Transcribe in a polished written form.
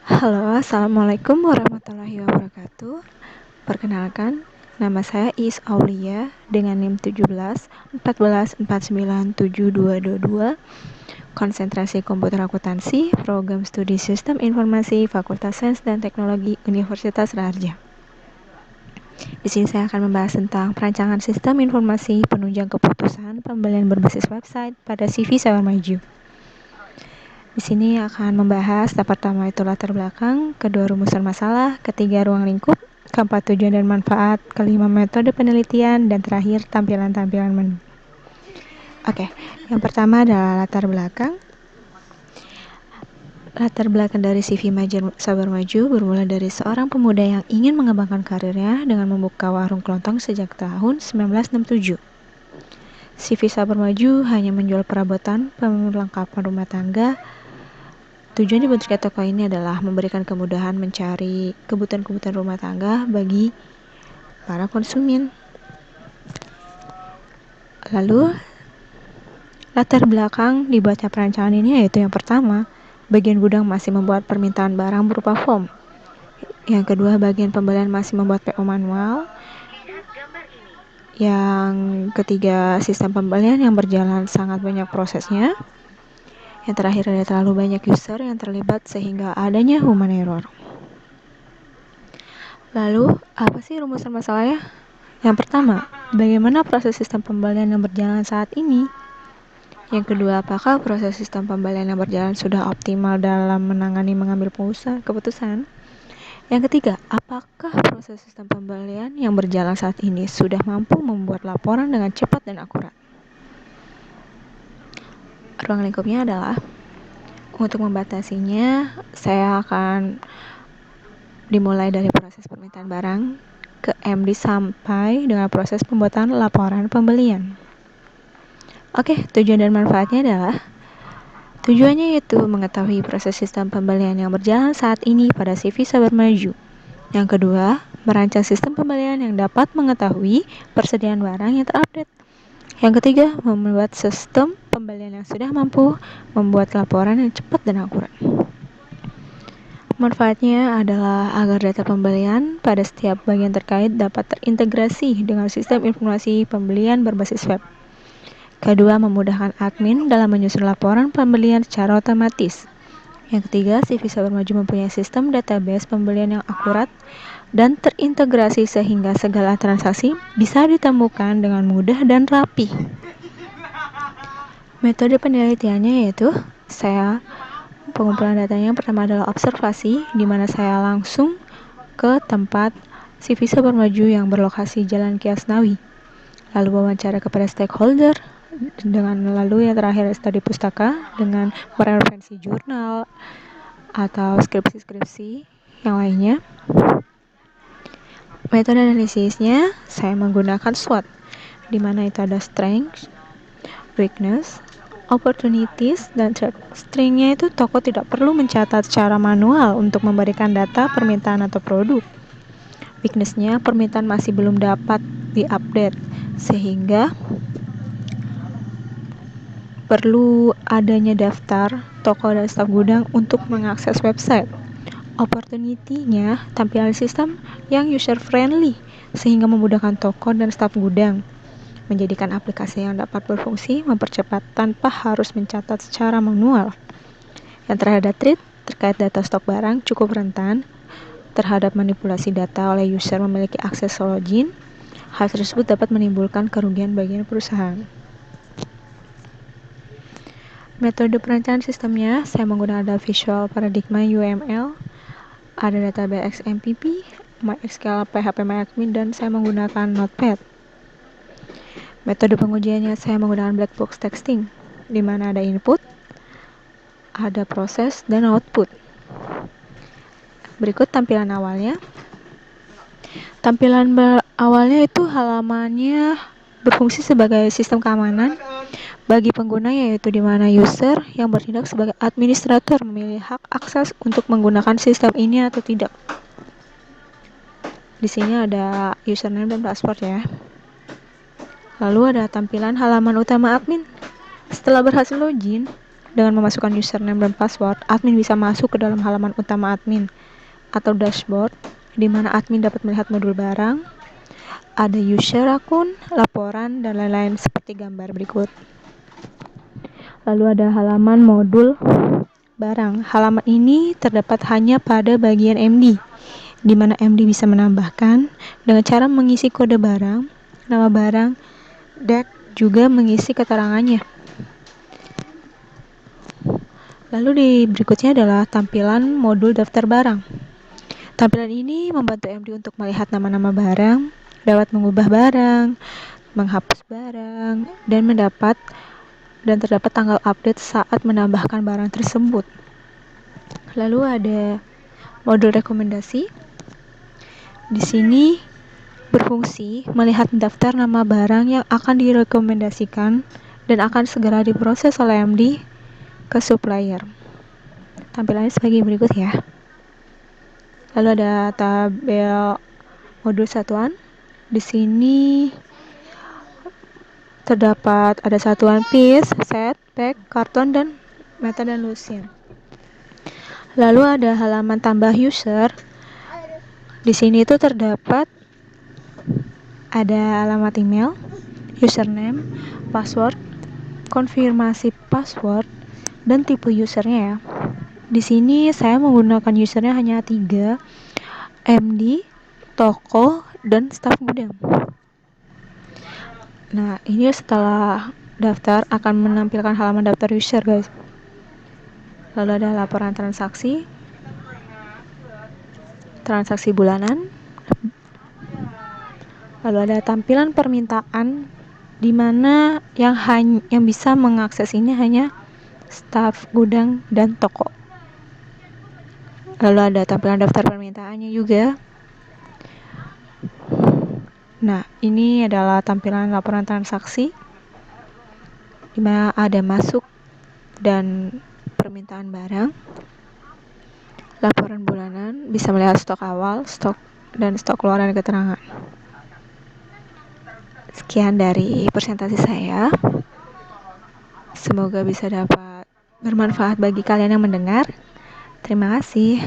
Halo, Assalamualaikum warahmatullahi wabarakatuh. Perkenalkan, nama saya Is Aulia dengan NIM 17 konsentrasi komputer akuntansi, program studi sistem informasi, Fakultas Sains dan Teknologi Universitas Raharja. Di sini saya akan membahas tentang perancangan sistem informasi penunjang keputusan pembelian berbasis website pada CV Sabar Maju. Di sini akan membahas tahap pertama itu latar belakang, kedua rumusan masalah, ketiga ruang lingkup, keempat tujuan dan manfaat, kelima metode penelitian, dan terakhir tampilan-tampilan menu. Oke, yang pertama adalah latar belakang. Latar belakang dari CV Sabar Maju bermula dari seorang pemuda yang ingin mengembangkan karirnya dengan membuka warung kelontong sejak tahun 1967. CV Sabar Maju hanya menjual perabotan, perlengkapan rumah tangga. Tujuan dibentuknya toko ini adalah memberikan kemudahan mencari kebutuhan-kebutuhan rumah tangga bagi para konsumen. Lalu, latar belakang dibuatnya perancangan ini yaitu yang pertama, bagian gudang masih membuat permintaan barang berupa form. Yang kedua, bagian pembelian masih membuat PO manual. Yang ketiga, sistem pembelian yang berjalan sangat banyak prosesnya. Yang terakhir, ada terlalu banyak user yang terlibat sehingga adanya human error. Lalu, apa sih rumusan masalahnya? Yang pertama, bagaimana proses sistem pembelian yang berjalan saat ini? Yang kedua, apakah proses sistem pembelian yang berjalan sudah optimal dalam mengambil keputusan? Yang ketiga, apakah proses sistem pembelian yang berjalan saat ini sudah mampu membuat laporan dengan cepat dan akurat? Ruang lingkupnya adalah, untuk membatasinya, saya akan dimulai dari proses permintaan barang ke MD sampai dengan proses pembuatan laporan pembelian. Oke, tujuan dan manfaatnya adalah tujuannya yaitu mengetahui proses sistem pembelian yang berjalan saat ini pada CV Sabar Maju. Yang kedua, merancang sistem pembelian yang dapat mengetahui persediaan barang yang terupdate. Yang ketiga, membuat sistem pembelian yang sudah mampu membuat laporan yang cepat dan akurat. Manfaatnya adalah agar data pembelian pada setiap bagian terkait dapat terintegrasi dengan sistem informasi pembelian berbasis web. Kedua, memudahkan admin dalam menyusun laporan pembelian secara otomatis. Yang ketiga, CV Sabar Maju mempunyai sistem database pembelian yang akurat dan terintegrasi sehingga segala transaksi bisa ditemukan dengan mudah dan rapi. Metode penelitiannya yaitu pengumpulan datanya yang pertama adalah observasi, di mana saya langsung ke tempat CV Sabar Maju yang berlokasi Jalan Kiasnawi. Lalu wawancara kepada stakeholder, lalu yang terakhir studi pustaka dengan mereferensi jurnal atau skripsi-skripsi yang lainnya. Metode analisisnya saya menggunakan SWOT, di mana itu ada strength, weakness, opportunities, dan threat. Strength-nya itu toko tidak perlu mencatat secara manual untuk memberikan data permintaan atau produk. Weakness-nya permintaan masih belum dapat diupdate sehingga perlu adanya daftar toko dan staf gudang untuk mengakses website. Opportunity-nya tampilan sistem yang user friendly sehingga memudahkan toko dan staf gudang, menjadikan aplikasi yang dapat berfungsi mempercepat tanpa harus mencatat secara manual. Yang terakhir ada threat, terkait data stok barang cukup rentan terhadap manipulasi data oleh user memiliki akses login. Hal tersebut dapat menimbulkan kerugian bagi perusahaan. Metode perencanaan sistemnya saya menggunakan ada Visual Paradigma UML, ada database XMPP, MySQL, PHP MyAdmin, dan saya menggunakan Notepad. Metode pengujiannya saya menggunakan black box testing, di mana ada input, ada proses, dan output. Berikut tampilan awalnya. Tampilan awalnya itu halamannya berfungsi sebagai sistem keamanan bagi pengguna, yaitu di mana user yang bertindak sebagai administrator memilih hak akses untuk menggunakan sistem ini atau tidak. Di sini ada username dan password ya. Lalu ada tampilan halaman utama admin. Setelah berhasil login, Dengan memasukkan username dan password, admin bisa masuk ke dalam halaman utama admin atau dashboard, di mana admin dapat melihat modul barang, ada user akun, laporan, dan lain-lain seperti gambar berikut. Lalu ada halaman modul barang. Halaman ini terdapat hanya pada bagian MD, di mana MD bisa menambahkan dengan cara mengisi kode barang, nama barang, dan juga mengisi keterangannya. Lalu di berikutnya adalah tampilan modul daftar barang. Tampilan ini membantu MD untuk melihat nama-nama barang, dapat mengubah barang, menghapus barang, dan terdapat tanggal update saat menambahkan barang tersebut. Lalu ada modul rekomendasi. Di sini berfungsi melihat daftar nama barang yang akan direkomendasikan dan akan segera diproses oleh MD ke supplier. Tampilannya sebagai berikut ya. Lalu ada tabel modul satuan. Di sini terdapat ada satuan piece, set, pack, karton, dan meta dan Lucien. Lalu ada halaman tambah user. Di sini itu terdapat ada alamat email, username, password, konfirmasi password, dan tipe usernya ya. Di sini saya menggunakan usernya hanya 3, MD, toko, dan staf gudang. Nah, ini setelah daftar akan menampilkan halaman daftar user, guys. Lalu ada laporan transaksi bulanan. Lalu ada tampilan permintaan, di mana yang bisa mengakses ini hanya staf gudang dan toko. Lalu ada tampilan daftar permintaannya juga. Nah, ini adalah tampilan laporan transaksi, di mana ada masuk dan permintaan barang. Laporan bulanan bisa melihat stok awal, stok keluar dan keterangan. Sekian dari presentasi saya. Semoga bisa dapat bermanfaat bagi kalian yang mendengar. Terima kasih.